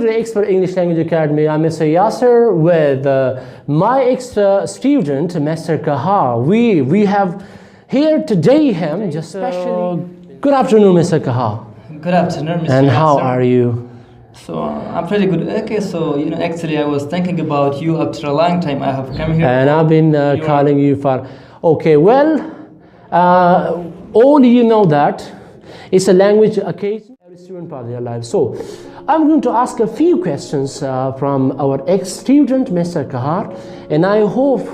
to the Expert English Language Academy. I'm Mr. Yasser with my ex-student, Mr. Qahar. We have here today him just specially. Good afternoon, Mr. Qahar. Good afternoon, Mr. And how Yasser. are you? So I'm pretty good. Okay, so actually I was thinking about you after a long time. I have come here. And I've been calling you for. Okay, well, all you know that it's a language occasion every student part of their life. So I'm going to ask a few questions from our ex-student, Mr. Qahar, and I hope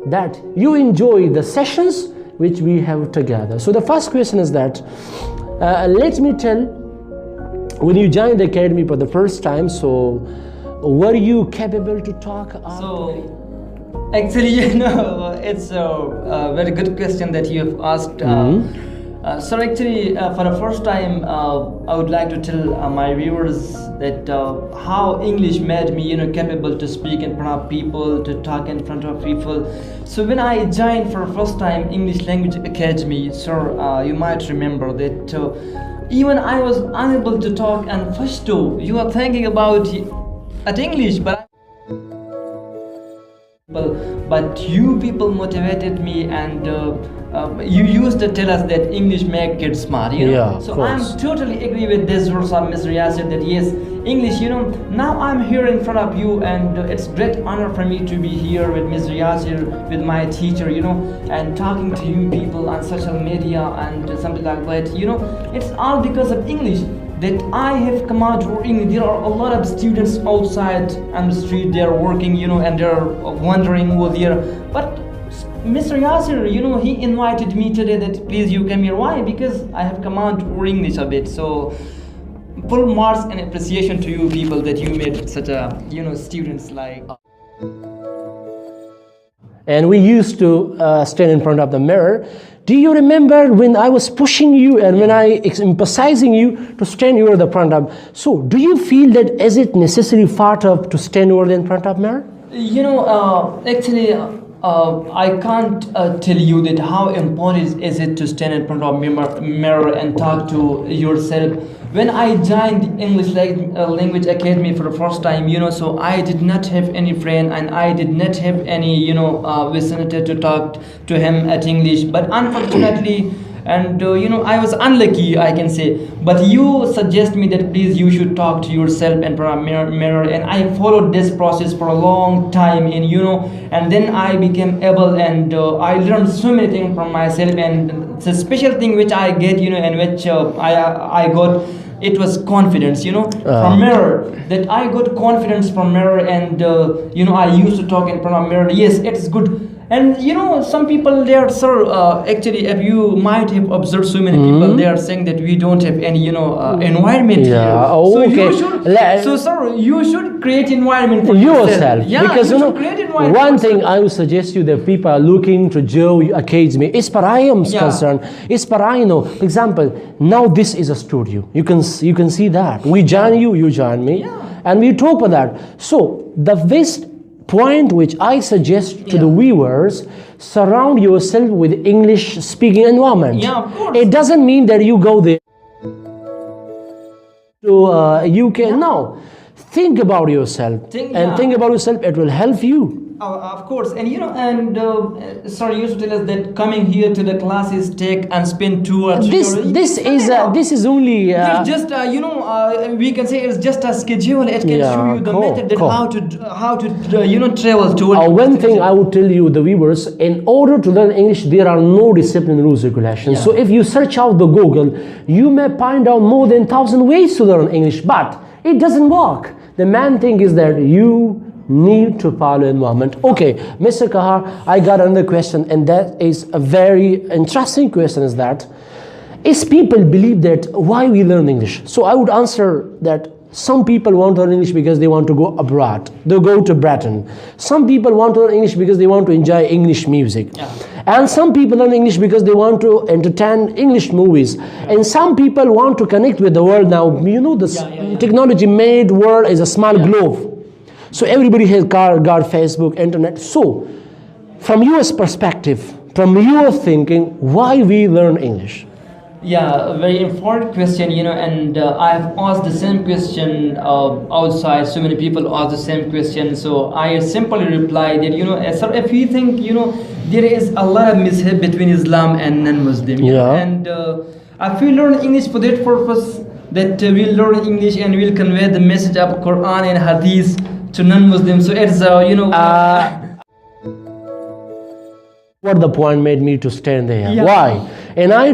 that you enjoy the sessions which we have together. So the first question is that, let me tell, when you joined the academy for the first time, so were you capable to talk? So actually, it's a very good question that you have asked. So actually, for the first time, I would like to tell my viewers that how English made me, capable to speak in front of people, to talk in front of people. So when I joined for the first time English Language Academy, sir, you might remember that even I was unable to talk, and first two, you are thinking about at English, but you people motivated me, and you used to tell us that English make kids smart, Yeah, so I'm totally agree with this verse of Mr. Yasser that yes, English, now I'm here in front of you, and it's great honor for me to be here with Mr. Yasser, with my teacher, and talking to you people on social media and something like that, it's all because of English that I have come out working. There are a lot of students outside on the street, they're working, and they're wondering over there. But Mr. Yasser, he invited me today that please you come here. Why? Because I have come out over English a bit. So full marks and appreciation to you people that you made such a, students like. And we used to stand in front of the mirror. Do you remember when I was pushing you and when I emphasizing you to stand over the front of? So do you feel that is it necessary part of to stand over in front of mirror? Actually, I can't tell you that how important is it to stand in front of mirror and talk to yourself. When I joined the English Language Academy for the first time, so I did not have any friend, and I did not have any, vicinity to talk to him at English. But unfortunately, and I was unlucky, I can say. But you suggest me that please you should talk to yourself in front of mirror, and I followed this process for a long time, and then I became able, and I learned so many things from myself, and it's a special thing which I get, and which I got. It was confidence, from mirror. That I got confidence from mirror, and I used to talk in front of mirror. Yes, it's good. And some people there, sir, actually, if you might have observed so many people, they are saying that we don't have any, environment here. Oh, so okay. you should, so sir, you should create environment for yourself. Yeah, because you should create environment. One thing I would suggest you that people are looking to Joe Academy. As far I am concerned, as far I know, for example, now this is a studio. You can see that we join you, you join me, and we talk about that. So the best point which I suggest to the viewers, surround yourself with English speaking environment. Yeah, of course. It doesn't mean that you go there to UK. No, think about yourself. Think about yourself. It will help you. Of course, and sorry, you used to tell us that coming here to the classes take and spend 2 or 3 hours. This is only just we can say it's just a schedule. It can show you the method that how to travel to. One thing I would tell you the viewers, in order to learn English, there are no discipline rules regulations. So if you search out the Google, you may find out more than 1,000 ways to learn English, but it doesn't work. The main thing is that you need to follow environment. Okay, Mr. Qahar, I got another question, and that is a very interesting question. Is that is people believe that why we learn English? So I would answer that some people want to learn English because they want to go abroad. They go to Britain. Some people want to learn English because they want to enjoy English music. And some people learn English because they want to entertain English movies. And some people want to connect with the world now. The technology made world is a small globe. So everybody has got Facebook, internet. So from your perspective, from your thinking, why we learn English? Yeah, a very important question, and I have asked the same question outside. So many people ask the same question. So I simply reply that, sir, if you think, there is a lot of mishap between Islam and non-Muslim. Yeah. And if we learn English for that purpose, that we'll learn English and we'll convey the message of Quran and Hadith to non-Muslims. So it's, what the point made me to stand there. Yeah. Why? And I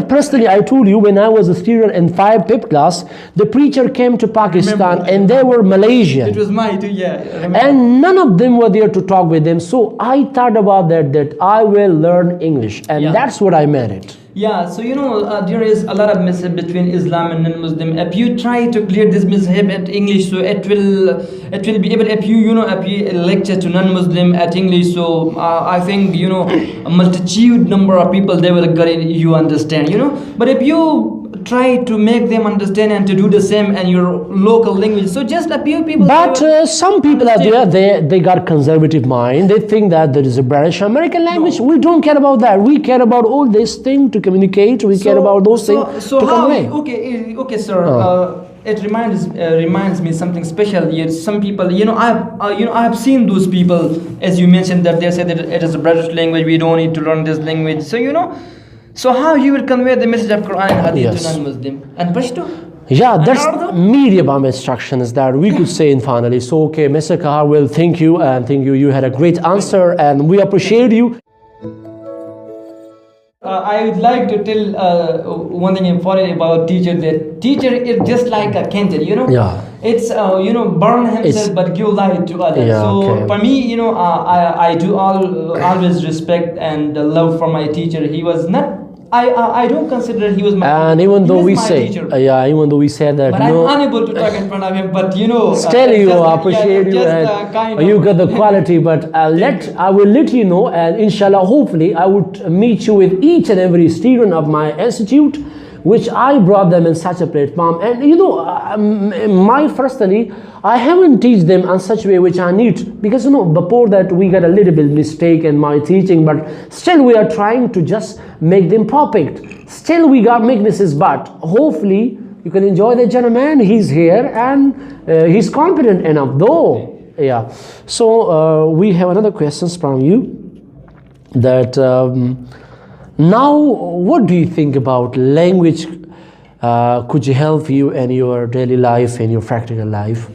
told you, when I was a student in 5 pip class, the preacher came to Pakistan Remember. and they were Malaysian. it was my too, yeah. I remember. And none of them were there to talk with them. So I thought about that I will learn English. And Yeah. that's what I meant it. Yeah, so there is a lot of mishap between Islam and non-Muslim. If you try to clear this mishap at English, so it will be able. If you lecture to non-Muslim at English, so I think a multitude number of people they will get it, you understand. But if you try to make them understand and to do the same in your local language, so just a few people. But some people are there, they got conservative mind. They think that there is a British American language. No. We don't care about that. We care about all these things to communicate. We care about those things So to how? convey. Okay, sir. It reminds me something special. Yes, some people, I have seen those people, as you mentioned, that they say that it is a British language. We don't need to learn this language. So so how you will convey the message of Quran and Hadith Yes. to non-Muslim and Pashto? Yeah, that's Another? medium instructions that we could say in finally. So, okay, Mr. Qahar, will thank you and thank you. You had a great answer and we appreciate you. I would like to tell one thing important about teacher. That teacher is just like a candle, Yeah. It's burn himself It's- but give light to others. Yeah, so okay. for me, I do always respect and love for my teacher. He was not. I don't consider he was my. And even he though was we my say, teacher. even though we said that, But I'm unable to talk in front of him. But still you just, appreciate you just, and kind you of- got the quality. But I will let you know, and inshallah, hopefully, I would meet you with each and every student of my institute, which I brought them in such a platform. And my firstly, I haven't teach them in such a way which I need, because before that we got a little bit mistake in my teaching, but still we are trying to just make them perfect. Still we got weaknesses, but hopefully you can enjoy the gentleman. He's here and he's competent enough though. Yeah. So we have another questions from you that now what do you think about language could you help you in your daily life, in your practical life?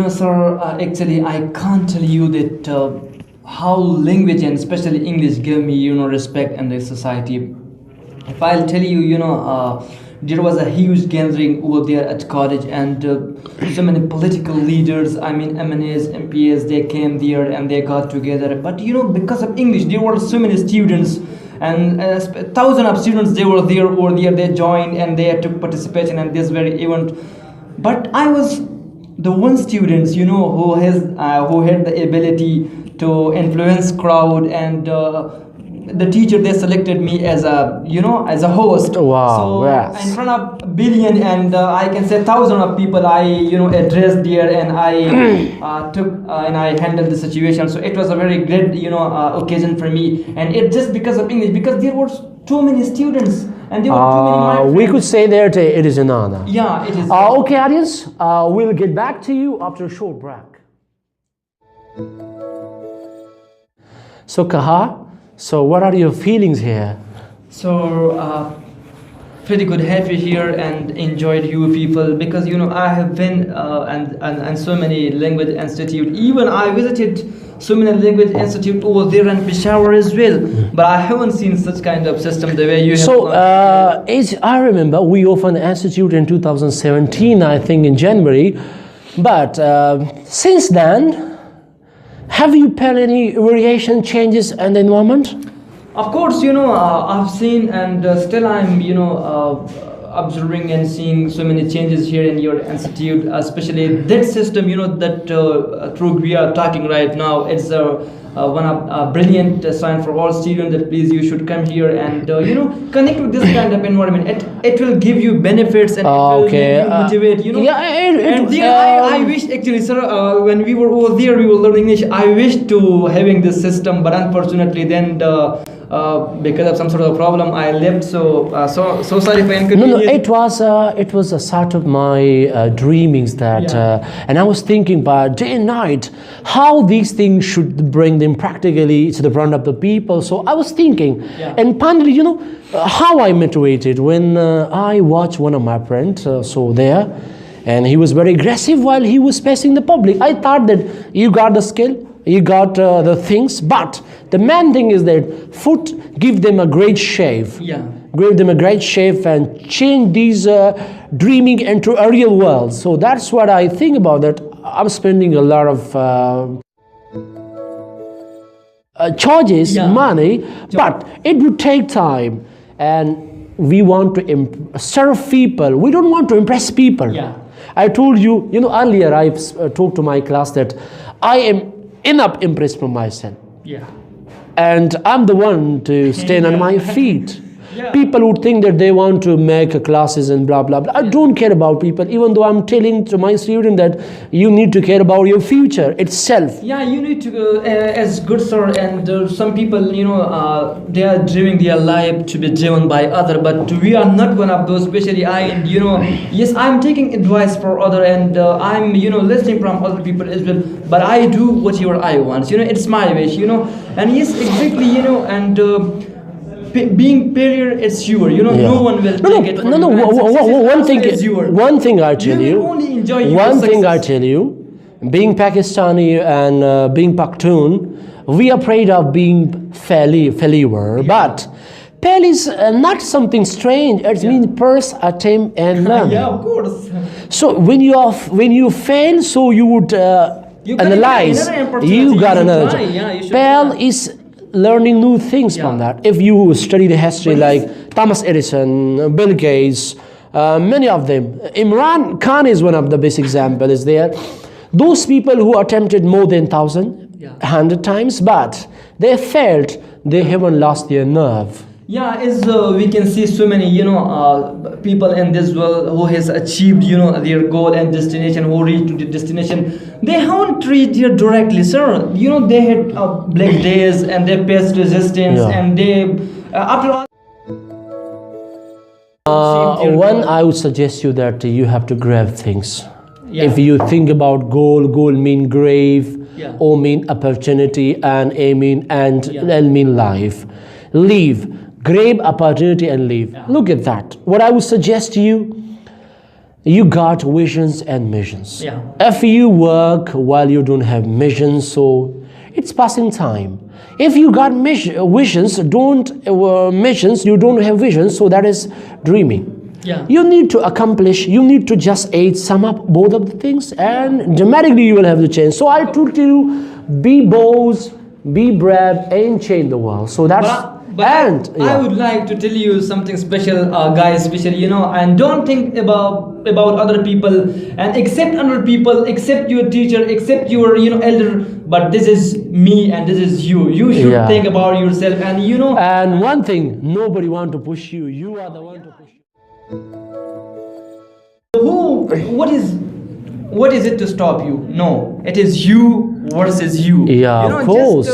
Sir, actually, I can't tell you that how language and especially English give me, respect in the society. If I'll tell you, there was a huge gathering over there at college, and so many political leaders, I mean MNAs, MPs, they came there and they got together. But because of English, there were so many students, and thousands of students they were there over there. They joined and they took participation in this very event. But I was the one students, who had the ability to influence crowd, and the teacher they selected me as a host. Wow, So yes. in front of a billion and I can say thousands of people, I addressed there, and I took and I handled the situation. So it was a very great occasion for me, and it just because of English, because there were too many students and there were too many my We friends. could say that it is an honor. Yeah, it is. Okay, audience, we'll get back to you after a short break. So, Qahar, so what are your feelings here? So pretty good, happy here and enjoyed you people, because I have been and so many language institute. Even I visited so many language institute over there in Peshawar as well, but I haven't seen such kind of system the way you have. So, as I remember, we opened the institute in 2017, I think in January. But since then, have you felt any variation, changes in the environment? Of course, I've seen and still I'm, observing and seeing so many changes here in your institute, especially that system, that through we are talking right now. It's one of a brilliant sign for all students that please you should come here and connect with this kind of environment. It will give you benefits and it will make you motivate. And there I wish actually, sir, when we were over there, we were learning English. I wish to having this system, but unfortunately, then because of some sort of problem I left. So sorry for No, inconvenience. it was a sort of my dreamings that, and I was thinking about day and night how these things should bring them practically to the front of the people. So I was thinking, and finally, how I motivated when I watched one of my friends, so there, and he was very aggressive while he was facing the public. I thought that you got the skill, you got the things, but the main thing is that foot give them a great shave. Give them a great shape and change these dreaming into a real world. So that's what I think about that. I'm spending a lot of charges, money, but it would take time. And we want to serve people. We don't want to impress people. I told you, earlier I've talked to my class that I am enough impressed from myself. And I'm the one to stand on my feet. People would think that they want to make classes and blah blah blah. I don't care about people, even though I'm telling to my student that you need to care about your future itself. You need to, as good sir, and some people, they are dreaming their life to be driven by other, but we are not one of those. Especially I, and yes, I'm taking advice for other, and I'm listening from other people as well. But I do whatever I want. It's my wish. And yes, exactly. And. Being failure is yours. No one will take it. No. One thing I tell you. You will only enjoy your One thing I success. tell you. Being Pakistani and being Pakhtun, we are afraid of being failure. But fail is not something strange. It means first attempt and learn. Of course. So when you fail, so you would analyze. You got another. Fail is learning new things from that. If you study the history like Thomas Edison, Bill Gates, many of them, Imran Khan is one of the best examples is there. Those people who attempted more than 1,100 times, but they failed, they haven't lost their nerve. As we can see so many, people in this world who has achieved, their goal and destination, who reached to the destination. They haven't reached here directly, sir. They had black days and they faced resistance, and they, after all. One, I would suggest you that you have to grab things. If you think about goal mean grave, O mean opportunity, and A mean and L mean life. Leave. Grab opportunity and leave. Look at that. What I would suggest to you, you got visions and missions. If you work while you don't have missions, so it's passing time. If you got visions, you don't have visions, so that is dreaming. You need to accomplish, you need to just sum up both of the things, and dramatically you will have the change. So I told you, be bold, be brave, and change the world. So that's I would like to tell you something special, guys, especially, and don't think about other people and accept other people, accept your teacher, accept your, elder, but this is me and this is you. You should think about yourself, and And one thing, nobody want to push you. You are the one to push you. What is it to stop you? No, it is you versus you. Of course.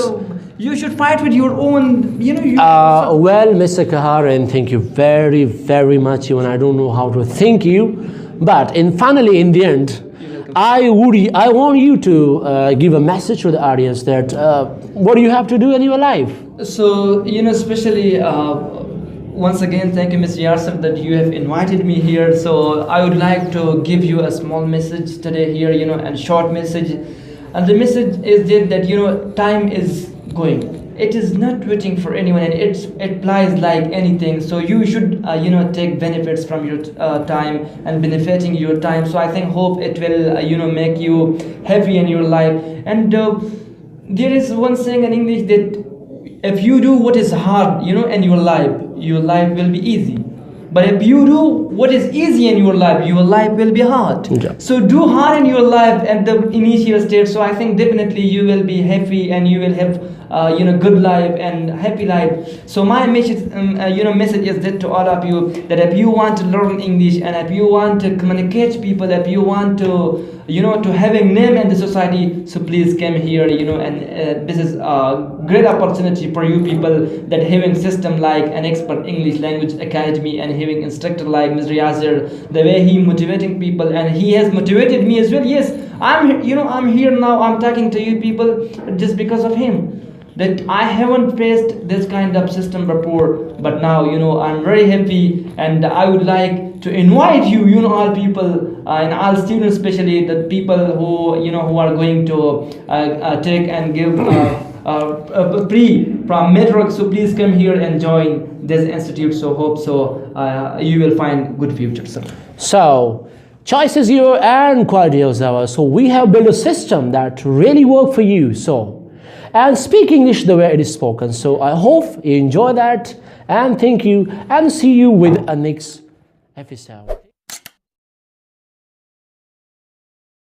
You should fight with your own, well, Mr. Qahar, and thank you very, very much. Even I don't know how to thank you, but finally, in the end, I want you to give a message to the audience that what do you have to do in your life? So, especially once again, thank you, Mr. Yasser, that you have invited me here. So I would like to give you a small message today here, and short message. And the message is that time is going. It is not waiting for anyone, and it applies like anything. So you should take benefits from your time and benefiting your time. So I hope it will make you happy in your life. And there is one saying in English that if you do what is hard in your life will be easy. But if you do what is easy in your life will be hard. So do hard in your life at the initial stage. So I think definitely you will be happy and you will have good life and happy life. So my message is that to all of you, that if you want to learn English and if you want to communicate people, if you want to to have a name in the society, so please come here and this is great opportunity for you people that having system like an expert English language academy and having instructor like Mr. Yasir, the way he motivating people, and he has motivated me as well. Yes, I'm here now, I'm talking to you people just because of him, that I haven't faced this kind of system before, but now I'm very happy, and I would like to invite you, all people and all students, especially the people who are going to take and give free from Medrock. So please come here and join this institute. So hope so you will find good future, sir. So choice is yours and quality is ours. So we have built a system that really work for you. So, and speak English the way it is spoken. So I hope you enjoy that, and thank you, and see you with a next episode.